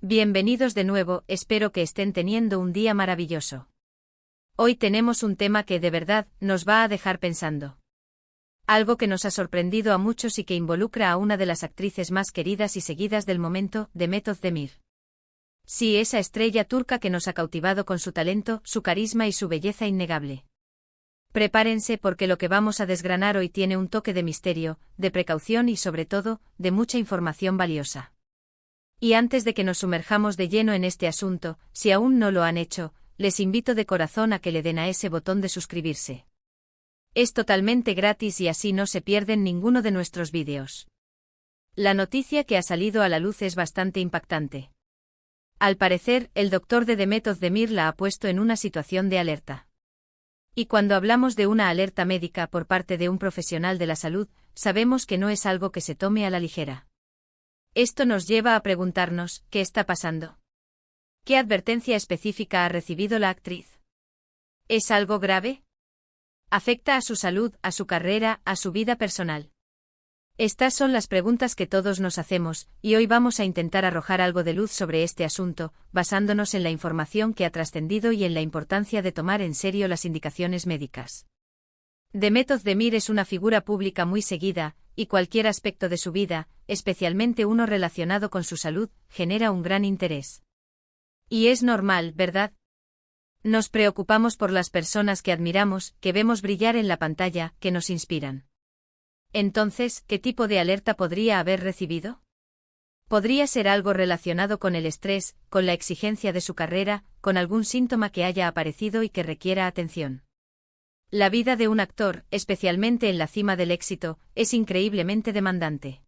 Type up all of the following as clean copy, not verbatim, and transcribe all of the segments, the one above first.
Bienvenidos de nuevo, espero que estén teniendo un día maravilloso. Hoy tenemos un tema que de verdad nos va a dejar pensando. Algo que nos ha sorprendido a muchos y que involucra a una de las actrices más queridas y seguidas del momento, Demet Özdemir. Sí, esa estrella turca que nos ha cautivado con su talento, su carisma y su belleza innegable. Prepárense porque lo que vamos a desgranar hoy tiene un toque de misterio, de precaución y sobre todo, de mucha información valiosa. Y antes de que nos sumerjamos de lleno en este asunto, si aún no lo han hecho, les invito de corazón a que le den a ese botón de suscribirse. Es totalmente gratis y así no se pierden ninguno de nuestros vídeos. La noticia que ha salido a la luz es bastante impactante. Al parecer, el doctor de Demet Özdemir la ha puesto en una situación de alerta. Y cuando hablamos de una alerta médica por parte de un profesional de la salud, sabemos que no es algo que se tome a la ligera. Esto nos lleva a preguntarnos, ¿qué está pasando? ¿Qué advertencia específica ha recibido la actriz? ¿Es algo grave? ¿Afecta a su salud, a su carrera, a su vida personal? Estas son las preguntas que todos nos hacemos, y hoy vamos a intentar arrojar algo de luz sobre este asunto, basándonos en la información que ha trascendido y en la importancia de tomar en serio las indicaciones médicas. Demet Özdemir es una figura pública muy seguida, y cualquier aspecto de su vida, especialmente uno relacionado con su salud, genera un gran interés. Y es normal, ¿verdad? Nos preocupamos por las personas que admiramos, que vemos brillar en la pantalla, que nos inspiran. Entonces, ¿qué tipo de alerta podría haber recibido? Podría ser algo relacionado con el estrés, con la exigencia de su carrera, con algún síntoma que haya aparecido y que requiera atención. La vida de un actor, especialmente en la cima del éxito, es increíblemente demandante.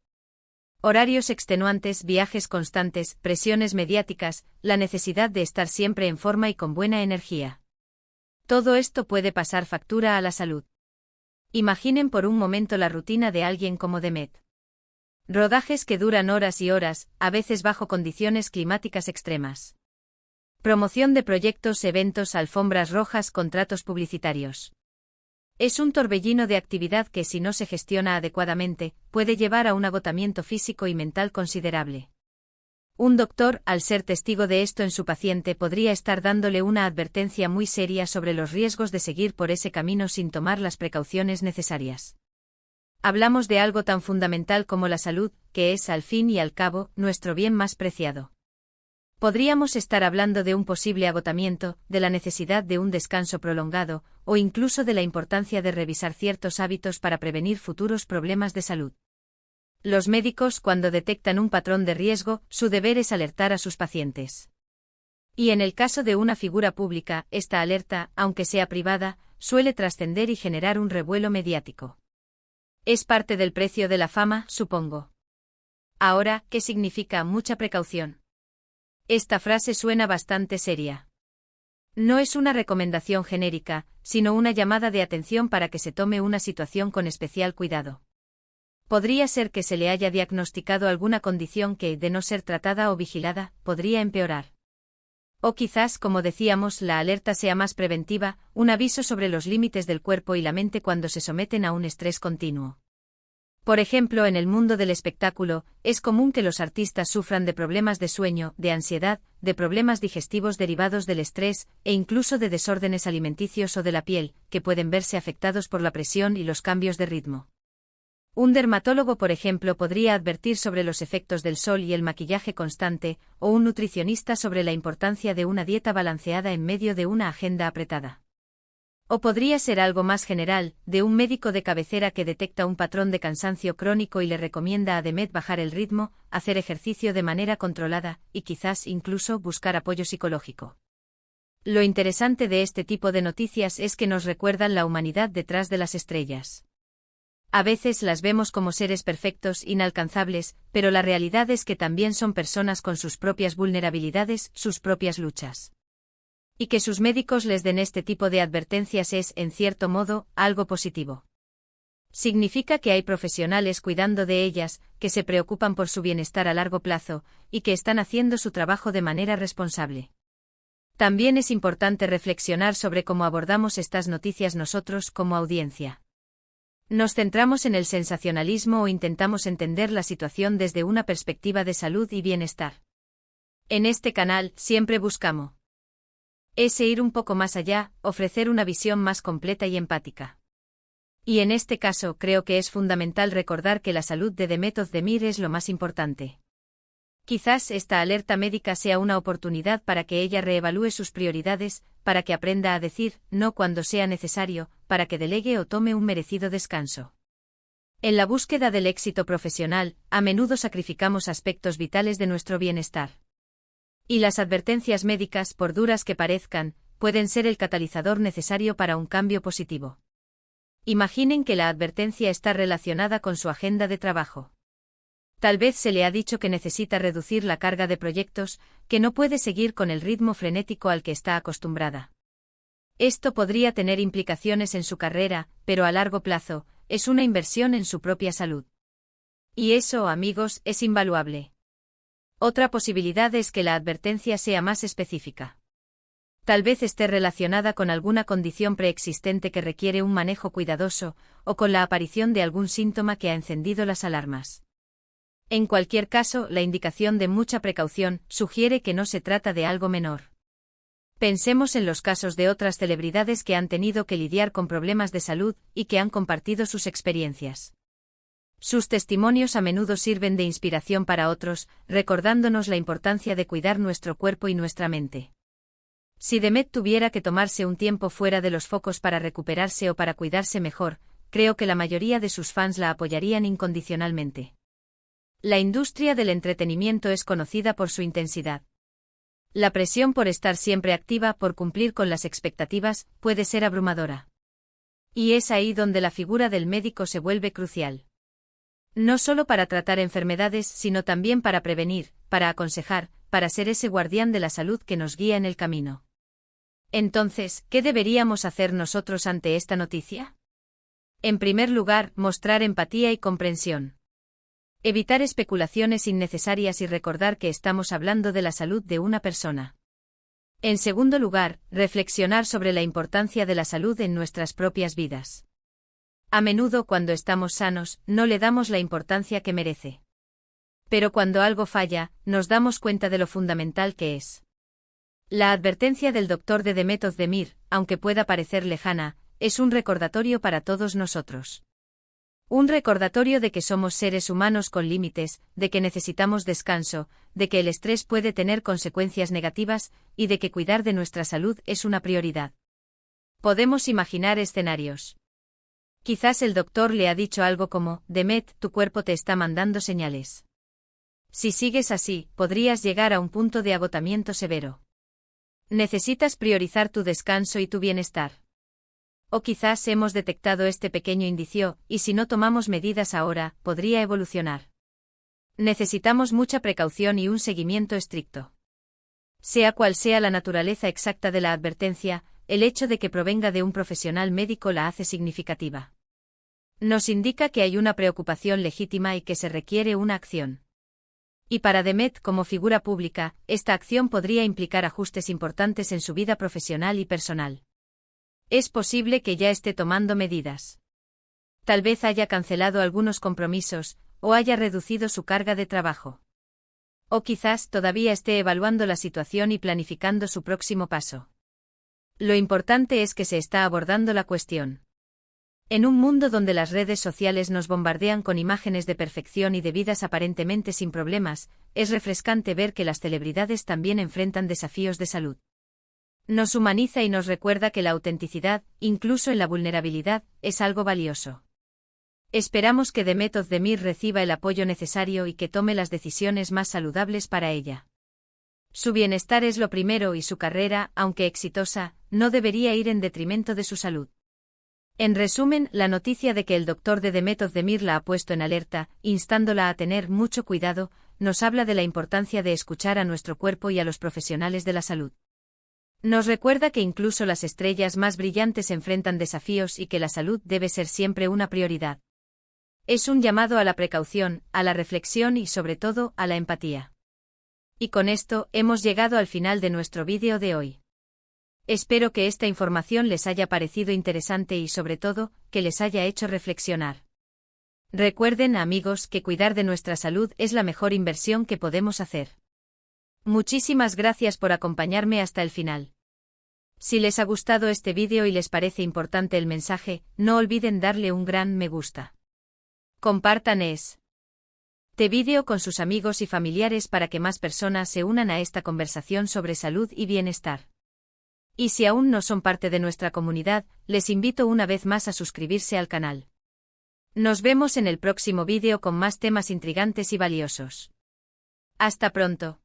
Horarios extenuantes, viajes constantes, presiones mediáticas, la necesidad de estar siempre en forma y con buena energía. Todo esto puede pasar factura a la salud. Imaginen por un momento la rutina de alguien como Demet. Rodajes que duran horas y horas, a veces bajo condiciones climáticas extremas. Promoción de proyectos, eventos, alfombras rojas, contratos publicitarios. Es un torbellino de actividad que, si no se gestiona adecuadamente, puede llevar a un agotamiento físico y mental considerable. Un doctor, al ser testigo de esto en su paciente, podría estar dándole una advertencia muy seria sobre los riesgos de seguir por ese camino sin tomar las precauciones necesarias. Hablamos de algo tan fundamental como la salud, que es, al fin y al cabo, nuestro bien más preciado. Podríamos estar hablando de un posible agotamiento, de la necesidad de un descanso prolongado, o incluso de la importancia de revisar ciertos hábitos para prevenir futuros problemas de salud. Los médicos, cuando detectan un patrón de riesgo, su deber es alertar a sus pacientes. Y en el caso de una figura pública, esta alerta, aunque sea privada, suele trascender y generar un revuelo mediático. Es parte del precio de la fama, supongo. Ahora, ¿qué significa mucha precaución? Esta frase suena bastante seria. No es una recomendación genérica, sino una llamada de atención para que se tome una situación con especial cuidado. Podría ser que se le haya diagnosticado alguna condición que, de no ser tratada o vigilada, podría empeorar. O quizás, como decíamos, la alerta sea más preventiva, un aviso sobre los límites del cuerpo y la mente cuando se someten a un estrés continuo. Por ejemplo, en el mundo del espectáculo, es común que los artistas sufran de problemas de sueño, de ansiedad, de problemas digestivos derivados del estrés, e incluso de desórdenes alimenticios o de la piel, que pueden verse afectados por la presión y los cambios de ritmo. Un dermatólogo, por ejemplo, podría advertir sobre los efectos del sol y el maquillaje constante, o un nutricionista sobre la importancia de una dieta balanceada en medio de una agenda apretada. O podría ser algo más general, de un médico de cabecera que detecta un patrón de cansancio crónico y le recomienda a Demet bajar el ritmo, hacer ejercicio de manera controlada, y quizás incluso buscar apoyo psicológico. Lo interesante de este tipo de noticias es que nos recuerdan la humanidad detrás de las estrellas. A veces las vemos como seres perfectos, inalcanzables, pero la realidad es que también son personas con sus propias vulnerabilidades, sus propias luchas. Y que sus médicos les den este tipo de advertencias es, en cierto modo, algo positivo. Significa que hay profesionales cuidando de ellas, que se preocupan por su bienestar a largo plazo, y que están haciendo su trabajo de manera responsable. También es importante reflexionar sobre cómo abordamos estas noticias nosotros como audiencia. ¿Nos centramos en el sensacionalismo o intentamos entender la situación desde una perspectiva de salud y bienestar? En este canal siempre buscamos ir un poco más allá, ofrecer una visión más completa y empática. Y en este caso creo que es fundamental recordar que la salud de Demet Özdemir es lo más importante. Quizás esta alerta médica sea una oportunidad para que ella reevalúe sus prioridades, para que aprenda a decir no cuando sea necesario, para que delegue o tome un merecido descanso. En la búsqueda del éxito profesional, a menudo sacrificamos aspectos vitales de nuestro bienestar. Y las advertencias médicas, por duras que parezcan, pueden ser el catalizador necesario para un cambio positivo. Imaginen que la advertencia está relacionada con su agenda de trabajo. Tal vez se le ha dicho que necesita reducir la carga de proyectos, que no puede seguir con el ritmo frenético al que está acostumbrada. Esto podría tener implicaciones en su carrera, pero a largo plazo, es una inversión en su propia salud. Y eso, amigos, es invaluable. Otra posibilidad es que la advertencia sea más específica. Tal vez esté relacionada con alguna condición preexistente que requiere un manejo cuidadoso, o con la aparición de algún síntoma que ha encendido las alarmas. En cualquier caso, la indicación de mucha precaución sugiere que no se trata de algo menor. Pensemos en los casos de otras celebridades que han tenido que lidiar con problemas de salud y que han compartido sus experiencias. Sus testimonios a menudo sirven de inspiración para otros, recordándonos la importancia de cuidar nuestro cuerpo y nuestra mente. Si Demet tuviera que tomarse un tiempo fuera de los focos para recuperarse o para cuidarse mejor, creo que la mayoría de sus fans la apoyarían incondicionalmente. La industria del entretenimiento es conocida por su intensidad. La presión por estar siempre activa, por cumplir con las expectativas, puede ser abrumadora. Y es ahí donde la figura del médico se vuelve crucial. No solo para tratar enfermedades, sino también para prevenir, para aconsejar, para ser ese guardián de la salud que nos guía en el camino. Entonces, ¿qué deberíamos hacer nosotros ante esta noticia? En primer lugar, mostrar empatía y comprensión. Evitar especulaciones innecesarias y recordar que estamos hablando de la salud de una persona. En segundo lugar, reflexionar sobre la importancia de la salud en nuestras propias vidas. A menudo cuando estamos sanos, no le damos la importancia que merece. Pero cuando algo falla, nos damos cuenta de lo fundamental que es. La advertencia del doctor de Demet Özdemir, aunque pueda parecer lejana, es un recordatorio para todos nosotros. Un recordatorio de que somos seres humanos con límites, de que necesitamos descanso, de que el estrés puede tener consecuencias negativas, y de que cuidar de nuestra salud es una prioridad. Podemos imaginar escenarios. Quizás el doctor le ha dicho algo como, Demet, tu cuerpo te está mandando señales. Si sigues así, podrías llegar a un punto de agotamiento severo. Necesitas priorizar tu descanso y tu bienestar. O quizás hemos detectado este pequeño indicio, y si no tomamos medidas ahora, podría evolucionar. Necesitamos mucha precaución y un seguimiento estricto. Sea cual sea la naturaleza exacta de la advertencia, el hecho de que provenga de un profesional médico la hace significativa. Nos indica que hay una preocupación legítima y que se requiere una acción. Y para Demet como figura pública, esta acción podría implicar ajustes importantes en su vida profesional y personal. Es posible que ya esté tomando medidas. Tal vez haya cancelado algunos compromisos, o haya reducido su carga de trabajo. O quizás todavía esté evaluando la situación y planificando su próximo paso. Lo importante es que se está abordando la cuestión. En un mundo donde las redes sociales nos bombardean con imágenes de perfección y de vidas aparentemente sin problemas, es refrescante ver que las celebridades también enfrentan desafíos de salud. Nos humaniza y nos recuerda que la autenticidad, incluso en la vulnerabilidad, es algo valioso. Esperamos que Demet Özdemir reciba el apoyo necesario y que tome las decisiones más saludables para ella. Su bienestar es lo primero y su carrera, aunque exitosa, no debería ir en detrimento de su salud. En resumen, la noticia de que el doctor de Demet Özdemir la ha puesto en alerta, instándola a tener mucho cuidado, nos habla de la importancia de escuchar a nuestro cuerpo y a los profesionales de la salud. Nos recuerda que incluso las estrellas más brillantes enfrentan desafíos y que la salud debe ser siempre una prioridad. Es un llamado a la precaución, a la reflexión y sobre todo, a la empatía. Y con esto, hemos llegado al final de nuestro vídeo de hoy. Espero que esta información les haya parecido interesante y sobre todo, que les haya hecho reflexionar. Recuerden, amigos, que cuidar de nuestra salud es la mejor inversión que podemos hacer. Muchísimas gracias por acompañarme hasta el final. Si les ha gustado este vídeo y les parece importante el mensaje, no olviden darle un gran me gusta. Compartan este vídeo con sus amigos y familiares para que más personas se unan a esta conversación sobre salud y bienestar. Y si aún no son parte de nuestra comunidad, les invito una vez más a suscribirse al canal. Nos vemos en el próximo vídeo con más temas intrigantes y valiosos. Hasta pronto.